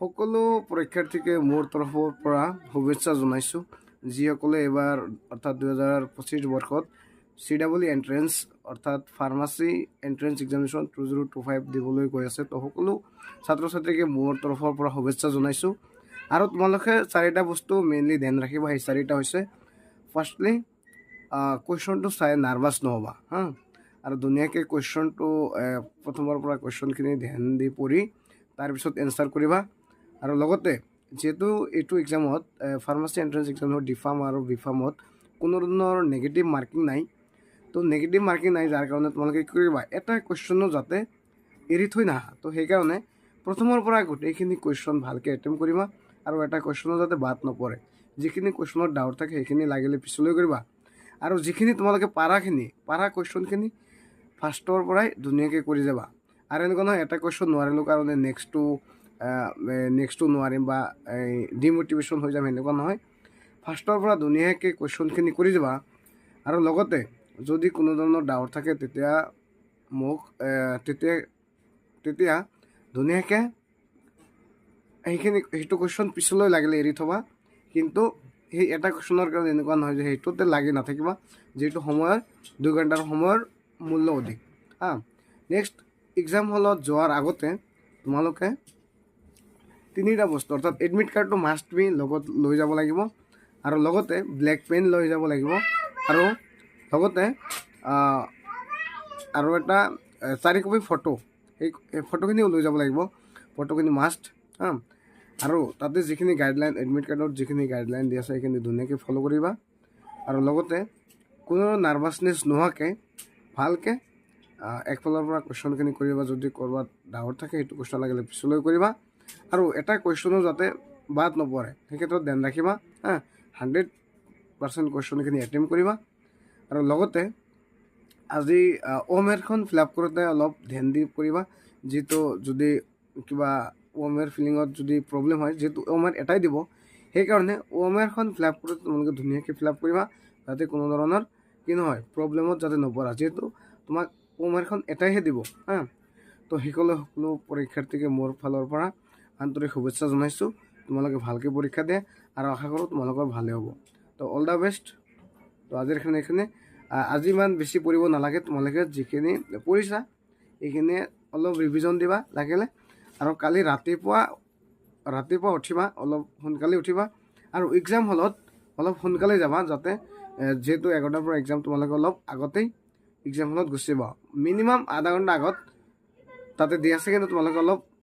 সকলো পৰীক্ষাৰ্থীকে মোৰ তৰফৰ পৰা শুভেচ্ছা জনাইছোঁ যিসকলে এইবাৰ অৰ্থাৎ 2025 বৰ্ষত CEE এণ্ট্ৰেন্স অৰ্থাৎ ফাৰ্মাচী এণ্ট্ৰেন্স এক্সামিনেশ্যন 2025 দিবলৈ গৈ আছে। তো সকলো ছাত্ৰ ছাত্ৰীকে মোৰ তৰফৰ পৰা শুভেচ্ছা জনাইছোঁ। আৰু তোমালোকে চাৰিটা বস্তু মেইনলি ধ্যান ৰাখিবা। সেই চাৰিটা হৈছে ফাৰ্ষ্টলি কুৱেশ্যনটো চাই নাৰ্ভাছ নহ'বা হা, আৰু ধুনীয়াকৈ কুৱেশ্যনটো প্ৰথমৰ পৰা কুৱেশ্যনখিনি ধ্যান দি পঢ়ি তাৰপিছত এনচাৰ কৰিবা। আৰু লগতে যেহেতু এইটো এক্সামত ফাৰ্মাচী এণ্ট্ৰেন্স এক্সামত ডিফাৰ্ম আৰু বিফাৰ্মত কোনো ধৰণৰ নেগেটিভ মাৰ্কিং নাই। তো নেগেটিভ মাৰ্কিং নাই, যাৰ কাৰণে তোমালোকে কি কৰিবা, এটা কুৱেশ্যনো যাতে এৰি থৈ নাহা। তো সেইকাৰণে প্ৰথমৰ পৰা গোটেইখিনি কুৱেশ্যন ভালকৈ এটেম্প কৰিবা আৰু এটা কুৱেশ্যনো যাতে বাদ নপৰে। যিখিনি কুৱেশ্যনত ডাউট থাকে সেইখিনি লাগিলে পিছলৈ কৰিবা, আৰু যিখিনি তোমালোকে পাৰা কুৱেশ্যনখিনি ফাৰ্ষ্টৰ পৰাই ধুনীয়াকৈ কৰি যাবা। আৰু এনেকুৱা নহয় এটা কুৱেশ্যন নোৱাৰিলোঁ কাৰণে নেক্সটটো নোৱাৰিম বা ডিম'টিভেশ্যন হৈ যাম, সেনেকুৱা নহয়। ফাৰ্ষ্টৰ পৰা ধুনীয়াকৈ কুৱেশ্যনখিনি কৰি যাবা। আৰু লগতে যদি কোনো ধৰণৰ ডাউট থাকে তেতিয়া মোক তেতিয়া ধুনীয়াকৈ সেইটো কুৱেশ্যন পিছলৈ লাগিলে এৰি থবা। কিন্তু সেই এটা কুৱেশ্যনৰ কাৰণে এনেকুৱা নহয় যে সেইটোতে লাগি নাথাকিবা, যিহেতু 2 ঘণ্টাৰ সময়ৰ মূল্য অধিক হা। নেক্সট, এক্সাম হলত যোৱাৰ আগতে তোমালোকে 3টা বস্তু অৰ্থাৎ এডমিট কাৰ্ডটো মাষ্ট বি লগত লৈ যাব লাগিব, আৰু লগতে ব্লেক পেন লৈ যাব লাগিব, আৰু লগতে আৰু এটা 4 কপি ফটো, সেই ফটোখিনিও লৈ যাব লাগিব। ফটোখিনি মাষ্ট হা। আৰু তাতে যিখিনি গাইডলাইন, এডমিট কাৰ্ডত যিখিনি গাইডলাইন দি আছে সেইখিনি ধুনীয়াকৈ ফ'ল' কৰিবা। আৰু লগতে কোনো নাৰ্ভাছনেছ নোহোৱাকৈ ভালকৈ একফালৰ পৰা কুৱেশ্যনখিনি কৰিবা। যদি ক'ৰবাত ডাউট থাকে সেইটো কুৱেশ্যন লাগিলে পিছলৈ কৰিবা, আৰু এটা কুৱেশ্যনো যাতে বাদ নপৰে সেই ক্ষেত্ৰত ধ্যান ৰাখিবা হা। 100% কুৱেশ্যনখিনি এটেম্প কৰিবা। আৰু লগতে আজি OMR-খন ফিল আপ কৰোঁতে অলপ ধ্যান দি কৰিবা, যিটো যদি কিবা OMR ফিলিঙত যদি প্ৰব্লেম হয়, যিহেতু OMR এটাই দিব, সেইকাৰণে OMR-খন ফিল আপ কৰোঁতে তোমালোকে ধুনীয়াকৈ ফিল আপ কৰিবা, যাতে কোনো ধৰণৰ কি নহয় প্ৰব্লেমত যাতে নপৰা, যিহেতু তোমাক OMR-খন এটাইহে দিব হা। তো সকলো পৰীক্ষাৰ্থীকে মোৰ ফালৰ পৰা আন্তৰিক শুভেচ্ছা জনাইছোঁ। তোমালোকে ভালকৈ পৰীক্ষা দিয়ে আৰু আশা কৰোঁ তোমালোকৰ ভালে হ'ব। তো অল দ্য বেষ্ট। তো আজিৰ এইখিনি আজি ইমান বেছি পঢ়িব নালাগে, তোমালোকে যিখিনি পঢ়িছা এইখিনি অলপ ৰিভিজন দিবা লাগিলে। আৰু কালি ৰাতিপুৱা উঠিবা, অলপ সোনকালে উঠিবা, আৰু এক্সাম হলত অলপ সোনকালে যাবা, যাতে যিহেতু 11টাৰ পৰা এক্সাম, তোমালোকে অলপ আগতেই এক্সাম হলত গুচি যাবা। মিনিমাম আধা ঘণ্টা আগত তাতে দি আছে, কিন্তু তোমালোকে অলপ